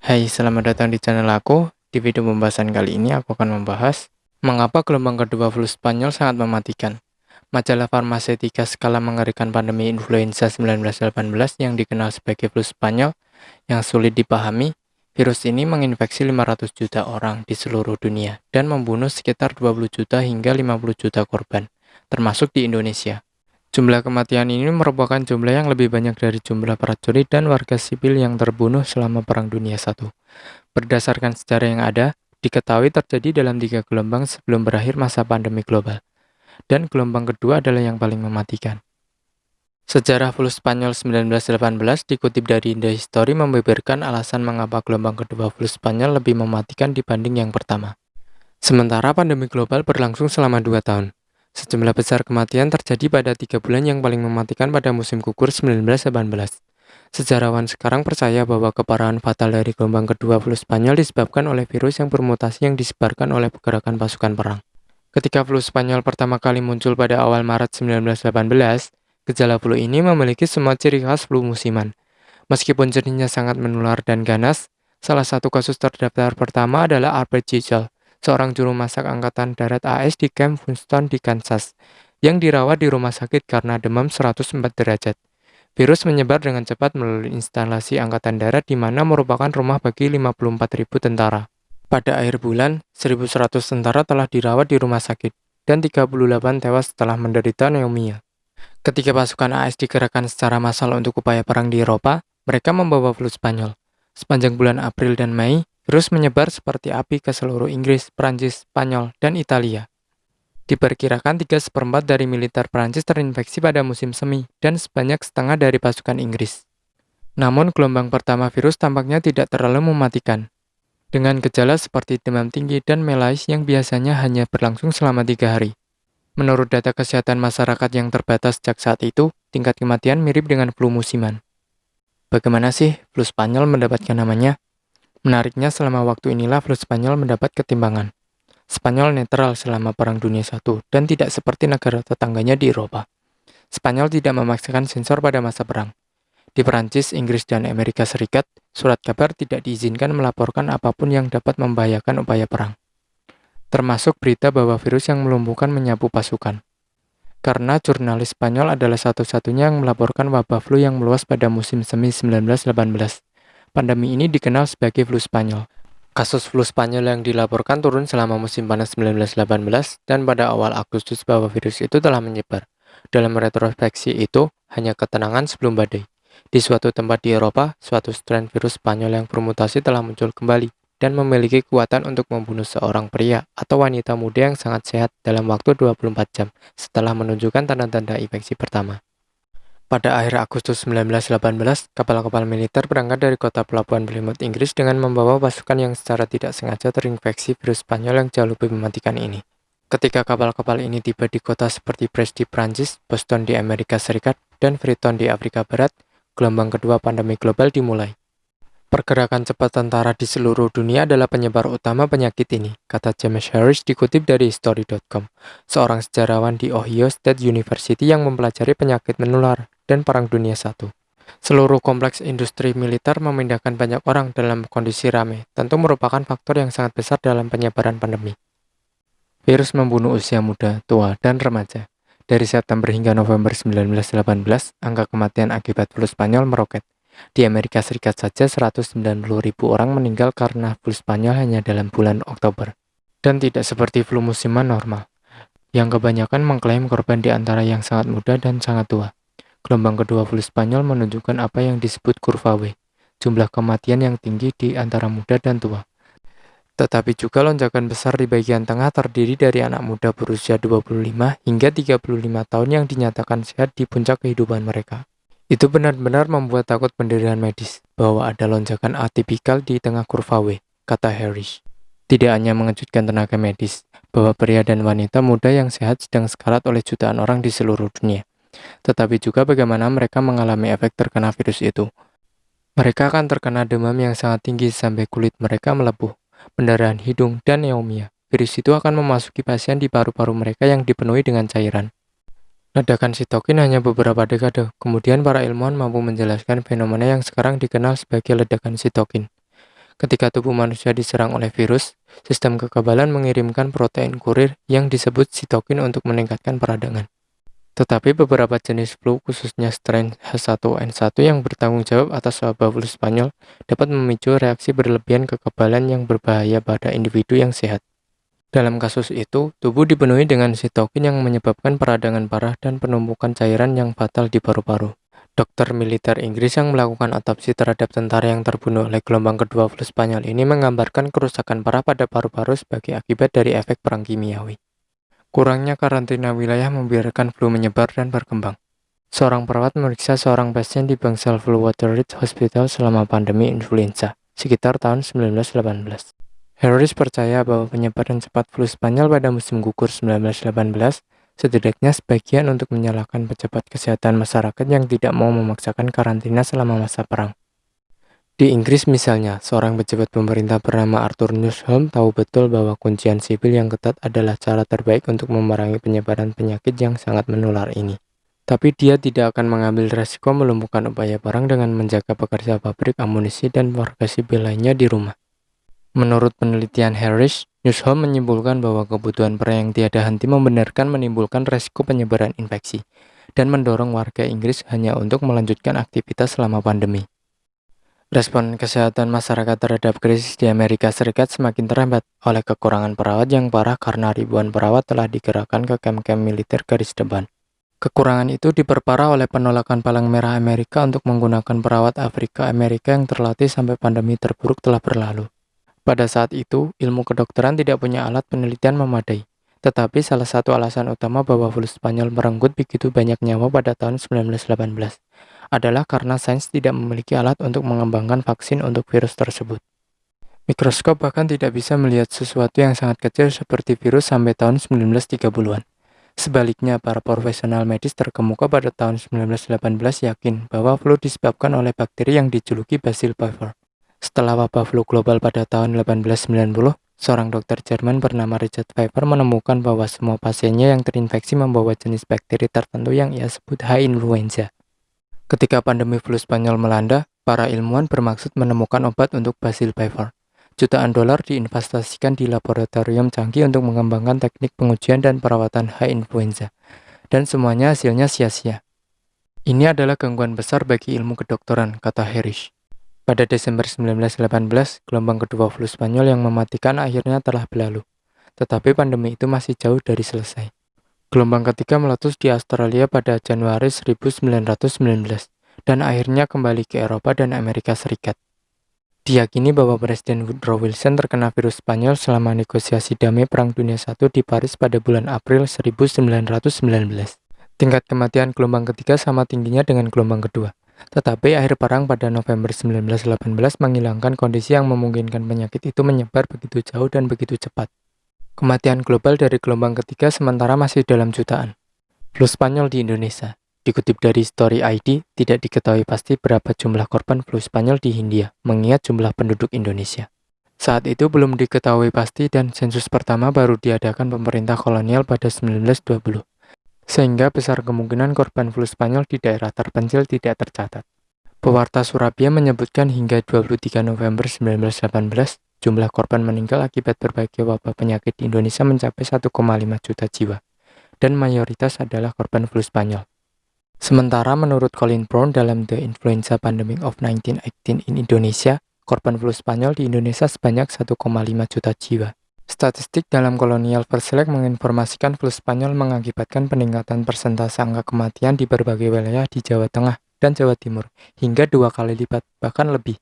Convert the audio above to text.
Hai, selamat datang di channel aku. Di video pembahasan kali ini aku akan membahas mengapa gelombang kedua flu Spanyol sangat mematikan. Majalah Farmaceutica skala mengerikan pandemi influenza 1918 yang dikenal sebagai flu Spanyol yang sulit dipahami. Virus ini menginfeksi 500 juta orang di seluruh dunia dan membunuh sekitar 20 juta hingga 50 juta korban, termasuk di Indonesia. Jumlah kematian ini merupakan jumlah yang lebih banyak dari jumlah prajurit dan warga sipil yang terbunuh selama Perang Dunia I. Berdasarkan sejarah yang ada, diketahui terjadi dalam 3 gelombang sebelum berakhir masa pandemi global, dan gelombang kedua adalah yang paling mematikan. Sejarah flu Spanyol 1918 dikutip dari The History membeberkan alasan mengapa gelombang kedua flu Spanyol lebih mematikan dibanding yang pertama. Sementara pandemi global berlangsung selama 2 tahun, sejumlah besar kematian terjadi pada 3 bulan yang paling mematikan pada musim gugur 1918. Sejarawan sekarang percaya bahwa keparahan fatal dari gelombang kedua flu Spanyol disebabkan oleh virus yang bermutasi yang disebarkan oleh pergerakan pasukan perang. Ketika flu Spanyol pertama kali muncul pada awal Maret 1918, gejala flu ini memiliki semua ciri khas flu musiman. Meskipun jenisnya sangat menular dan ganas, salah satu kasus terdaftar pertama adalah Albert Gijal, seorang juru masak Angkatan Darat AS di Camp Funston di Kansas, yang dirawat di rumah sakit karena demam 104 derajat. Virus menyebar dengan cepat melalui instalasi Angkatan Darat di mana merupakan rumah bagi 54.000 tentara. Pada akhir bulan, 1.100 tentara telah dirawat di rumah sakit, dan 38 tewas setelah menderita pneumonia. Ketika pasukan AS digerakkan secara massal untuk upaya perang di Eropa, mereka membawa flu Spanyol. Sepanjang bulan April dan Mei, virus menyebar seperti api ke seluruh Inggris, Prancis, Spanyol, dan Italia. Diperkirakan 3/4 dari militer Prancis terinfeksi pada musim semi dan sebanyak setengah dari pasukan Inggris. Namun gelombang pertama virus tampaknya tidak terlalu mematikan, dengan gejala seperti demam tinggi dan melais yang biasanya hanya berlangsung selama 3 hari. Menurut data kesehatan masyarakat yang terbatas sejak saat itu, tingkat kematian mirip dengan flu musiman. Bagaimana sih flu Spanyol mendapatkan namanya? Menariknya, selama waktu inilah flu Spanyol mendapat ketimbangan. Spanyol netral selama Perang Dunia I dan tidak seperti negara tetangganya di Eropa. Spanyol tidak memaksakan sensor pada masa perang. Di Perancis, Inggris, dan Amerika Serikat, surat kabar tidak diizinkan melaporkan apapun yang dapat membahayakan upaya perang, termasuk berita bahwa virus yang melumpuhkan menyapu pasukan. Karena jurnalis Spanyol adalah satu-satunya yang melaporkan wabah flu yang meluas pada musim semi 1918. Pandemi ini dikenal sebagai flu Spanyol. Kasus flu Spanyol yang dilaporkan turun selama musim panas 1918 dan pada awal Agustus bahwa virus itu telah menyebar. Dalam retrospeksi itu, hanya ketenangan sebelum badai. Di suatu tempat di Eropa, suatu strain virus Spanyol yang bermutasi telah muncul kembali dan memiliki kekuatan untuk membunuh seorang pria atau wanita muda yang sangat sehat dalam waktu 24 jam setelah menunjukkan tanda-tanda infeksi pertama. Pada akhir Agustus 1918, kapal-kapal militer berangkat dari kota pelabuhan Plymouth, Inggris dengan membawa pasukan yang secara tidak sengaja terinfeksi virus Spanyol yang jauh lebih mematikan ini. Ketika kapal-kapal ini tiba di kota seperti Brest di Prancis, Boston di Amerika Serikat, dan Freetown di Afrika Barat, gelombang kedua pandemi global dimulai. Pergerakan cepat tentara di seluruh dunia adalah penyebar utama penyakit ini, kata James Harris dikutip dari History.com, seorang sejarawan di Ohio State University yang mempelajari penyakit menular dan Perang Dunia I. Seluruh kompleks industri militer memindahkan banyak orang dalam kondisi ramai, tentu merupakan faktor yang sangat besar dalam penyebaran pandemi. Virus membunuh usia muda, tua, dan remaja. Dari September hingga November 1918, angka kematian akibat flu Spanyol meroket. Di Amerika Serikat saja 190.000 orang meninggal karena flu Spanyol hanya dalam bulan Oktober. Dan tidak seperti flu musiman normal, yang kebanyakan mengklaim korban di antara yang sangat muda dan sangat tua. Gelombang kedua flu Spanyol menunjukkan apa yang disebut kurva W, jumlah kematian yang tinggi di antara muda dan tua. Tetapi juga lonjakan besar di bagian tengah terdiri dari anak muda berusia 25 hingga 35 tahun yang dinyatakan sehat di puncak kehidupan mereka. Itu benar-benar membuat takut pendirian medis, bahwa ada lonjakan atipikal di tengah kurva W, kata Harris. Tidak hanya mengejutkan tenaga medis, bahwa pria dan wanita muda yang sehat sedang sekarat oleh jutaan orang di seluruh dunia, tetapi juga bagaimana mereka mengalami efek terkena virus itu. Mereka akan terkena demam yang sangat tinggi sampai kulit mereka melepuh, pendarahan hidung, dan pneumonia. Virus itu akan memasuki pasien di paru-paru mereka yang dipenuhi dengan cairan. Ledakan sitokin hanya beberapa dekade, kemudian para ilmuwan mampu menjelaskan fenomena yang sekarang dikenal sebagai ledakan sitokin. Ketika tubuh manusia diserang oleh virus, sistem kekebalan mengirimkan protein kurir yang disebut sitokin untuk meningkatkan peradangan. Tetapi beberapa jenis flu, khususnya strain H1N1 yang bertanggung jawab atas wabah flu Spanyol, dapat memicu reaksi berlebihan kekebalan yang berbahaya pada individu yang sehat. Dalam kasus itu, tubuh dipenuhi dengan sitokin yang menyebabkan peradangan parah dan penumpukan cairan yang fatal di paru-paru. Dokter militer Inggris yang melakukan otopsi terhadap tentara yang terbunuh oleh gelombang kedua flu Spanyol ini menggambarkan kerusakan parah pada paru-paru sebagai akibat dari efek perang kimiawi. Kurangnya karantina wilayah membiarkan flu menyebar dan berkembang. Seorang perawat memeriksa seorang pasien di bangsal Flu Waterridge Hospital selama pandemi influenza, sekitar tahun 1918. Harris percaya bahwa penyebaran cepat flu Spanyol pada musim gugur 1918 setidaknya sebagian untuk menyalahkan pejabat kesehatan masyarakat yang tidak mau memaksakan karantina selama masa perang. Di Inggris misalnya, seorang pejabat pemerintah bernama Arthur Newsham tahu betul bahwa kuncian sipil yang ketat adalah cara terbaik untuk memerangi penyebaran penyakit yang sangat menular ini. Tapi dia tidak akan mengambil resiko melumpuhkan upaya perang dengan menjaga pekerja pabrik amunisi dan warga sipil lainnya di rumah. Menurut penelitian Harris, Newsham menyimpulkan bahwa kebutuhan perang yang tiada henti membenarkan menimbulkan resiko penyebaran infeksi dan mendorong warga Inggris hanya untuk melanjutkan aktivitas selama pandemi. Respon kesehatan masyarakat terhadap krisis di Amerika Serikat semakin terhambat oleh kekurangan perawat yang parah karena ribuan perawat telah digerakkan ke kem-kem militer garis depan. Kekurangan itu diperparah oleh penolakan Palang Merah Amerika untuk menggunakan perawat Afrika Amerika yang terlatih sampai pandemi terburuk telah berlalu. Pada saat itu, ilmu kedokteran tidak punya alat penelitian memadai. Tetapi salah satu alasan utama bahwa flu Spanyol merenggut begitu banyak nyawa pada tahun 1918 adalah karena sains tidak memiliki alat untuk mengembangkan vaksin untuk virus tersebut. Mikroskop bahkan tidak bisa melihat sesuatu yang sangat kecil seperti virus sampai tahun 1930-an. Sebaliknya, para profesional medis terkemuka pada tahun 1918 yakin bahwa flu disebabkan oleh bakteri yang dijuluki Bacillus Pfeiffer. Setelah wabah flu global pada tahun 1890, seorang dokter Jerman bernama Richard Pfeiffer menemukan bahwa semua pasiennya yang terinfeksi membawa jenis bakteri tertentu yang ia sebut H. influenza. Ketika pandemi flu Spanyol melanda, para ilmuwan bermaksud menemukan obat untuk Bacillus Pfeiffer. Jutaan dolar diinvestasikan di laboratorium canggih untuk mengembangkan teknik pengujian dan perawatan H. influenza. Dan semuanya hasilnya sia-sia. Ini adalah gangguan besar bagi ilmu kedokteran, kata Harris. Pada Desember 1918, gelombang kedua flu Spanyol yang mematikan akhirnya telah berlalu. Tetapi pandemi itu masih jauh dari selesai. Gelombang ketiga meletus di Australia pada Januari 1919 dan akhirnya kembali ke Eropa dan Amerika Serikat. Diyakini bahwa Presiden Woodrow Wilson terkena virus Spanyol selama negosiasi damai Perang Dunia I di Paris pada bulan April 1919. Tingkat kematian gelombang ketiga sama tingginya dengan gelombang kedua. Tetapi akhir perang pada November 1918 menghilangkan kondisi yang memungkinkan penyakit itu menyebar begitu jauh dan begitu cepat. Kematian global dari gelombang ketiga sementara masih dalam jutaan. Flu Spanyol di Indonesia. Dikutip dari Story ID, tidak diketahui pasti berapa jumlah korban flu Spanyol di Hindia, mengingat jumlah penduduk Indonesia. Saat itu belum diketahui pasti dan sensus pertama baru diadakan pemerintah kolonial pada 1920. Sehingga besar kemungkinan korban flu Spanyol di daerah terpencil tidak tercatat. Pewarta Surabaya menyebutkan hingga 23 November 1918, jumlah korban meninggal akibat berbagai wabah penyakit di Indonesia mencapai 1,5 juta jiwa, dan mayoritas adalah korban flu Spanyol. Sementara menurut Colin Brown dalam The Influenza Pandemic of 1918 in Indonesia, korban flu Spanyol di Indonesia sebanyak 1,5 juta jiwa. Statistik dalam Colonial First Select menginformasikan flu Spanyol mengakibatkan peningkatan persentase angka kematian di berbagai wilayah di Jawa Tengah dan Jawa Timur hingga 2 kali lipat, bahkan lebih